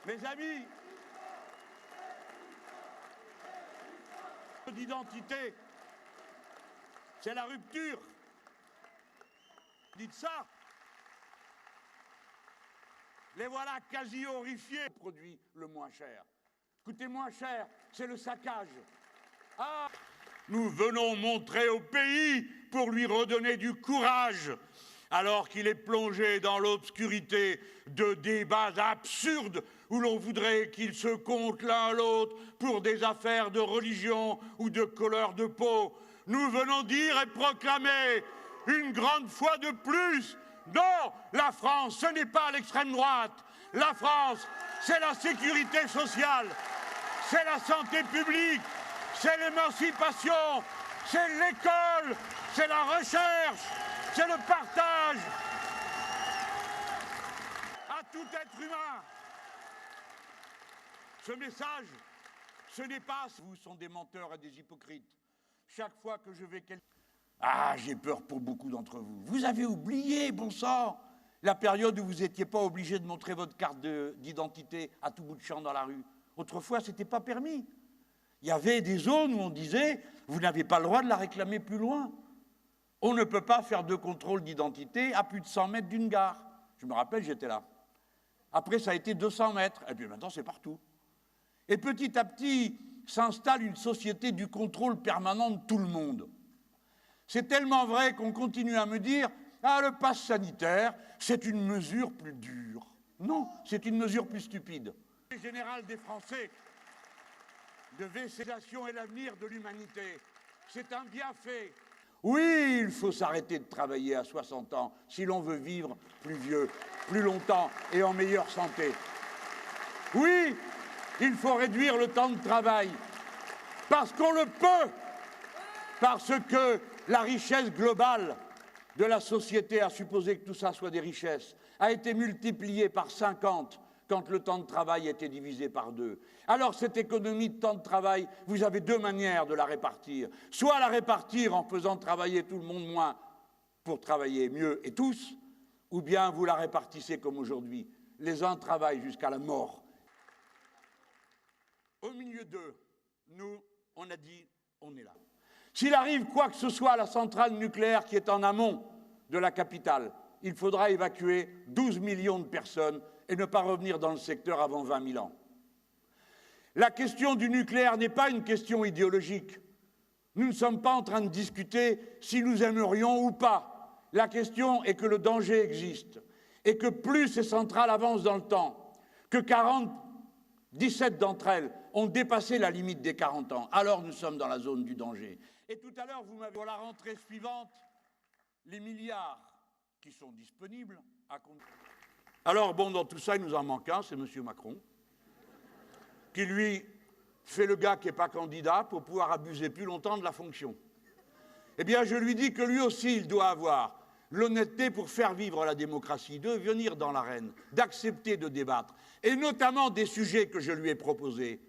Mes amis, d'identité, c'est la rupture. Dites ça. Les voilà quasi horrifiés. Produit le moins cher. Écoutez, moins cher, c'est le saccage. Ah, nous venons montrer au pays pour lui redonner du courage, alors qu'il est plongé dans l'obscurité de débats absurdes où l'on voudrait qu'ils se comptent l'un à l'autre pour des affaires de religion ou de couleur de peau. Nous venons dire et proclamer une grande fois de plus, non, la France, ce n'est pas l'extrême droite. La France, c'est la sécurité sociale, c'est la santé publique, c'est l'émancipation, c'est l'école, c'est la recherche, c'est le partage. À tout être humain. Ce message, ce n'est pas « vous sont des menteurs et des hypocrites ». Chaque fois que je vais ah, j'ai peur pour beaucoup d'entre vous. Vous avez oublié, bon sang, la période où vous n'étiez pas obligé de montrer votre carte d'identité à tout bout de champ dans la rue. Autrefois, ce n'était pas permis. Il y avait des zones où on disait « vous n'avez pas le droit de la réclamer plus loin ». On ne peut pas faire de contrôle d'identité à plus de 100 mètres d'une gare. Je me rappelle, j'étais là. Après, ça a été 200 mètres. Et puis maintenant, c'est partout. Et petit à petit, s'installe une société du contrôle permanent de tout le monde. C'est tellement vrai qu'on continue à me dire « ah, le pass sanitaire, c'est une mesure plus dure ». Non, c'est une mesure plus stupide. Le général des Français de végétation et l'avenir de l'humanité, c'est un bienfait. Oui, il faut s'arrêter de travailler à 60 ans si l'on veut vivre plus vieux, plus longtemps et en meilleure santé. Oui, il faut réduire le temps de travail parce qu'on le peut, parce que la richesse globale de la société, à supposer que tout ça soit des richesses, a été multipliée par 50 quand le temps de travail était divisé par 2. Alors cette économie de temps de travail, vous avez deux manières de la répartir. Soit la répartir en faisant travailler tout le monde moins pour travailler mieux et tous, ou bien vous la répartissez comme aujourd'hui. Les uns travaillent jusqu'à la mort. Au milieu d'eux, nous, on a dit, on est là. S'il arrive quoi que ce soit à la centrale nucléaire qui est en amont de la capitale, il faudra évacuer 12 millions de personnes et ne pas revenir dans le secteur avant 20 000 ans. La question du nucléaire n'est pas une question idéologique. Nous ne sommes pas en train de discuter si nous aimerions ou pas. La question est que le danger existe et que plus ces centrales avancent dans le temps, que 17 d'entre elles ont dépassé la limite des 40 ans, alors nous sommes dans la zone du danger. Et tout à l'heure, vous m'avez, pour la rentrée suivante, les milliards qui sont disponibles à... Alors, bon, dans tout ça, il nous en manque un, c'est M. Macron, qui, lui, fait le gars qui n'est pas candidat pour pouvoir abuser plus longtemps de la fonction. Eh bien, je lui dis que lui aussi, il doit avoir l'honnêteté pour faire vivre la démocratie, de venir dans l'arène, d'accepter de débattre, et notamment des sujets que je lui ai proposés.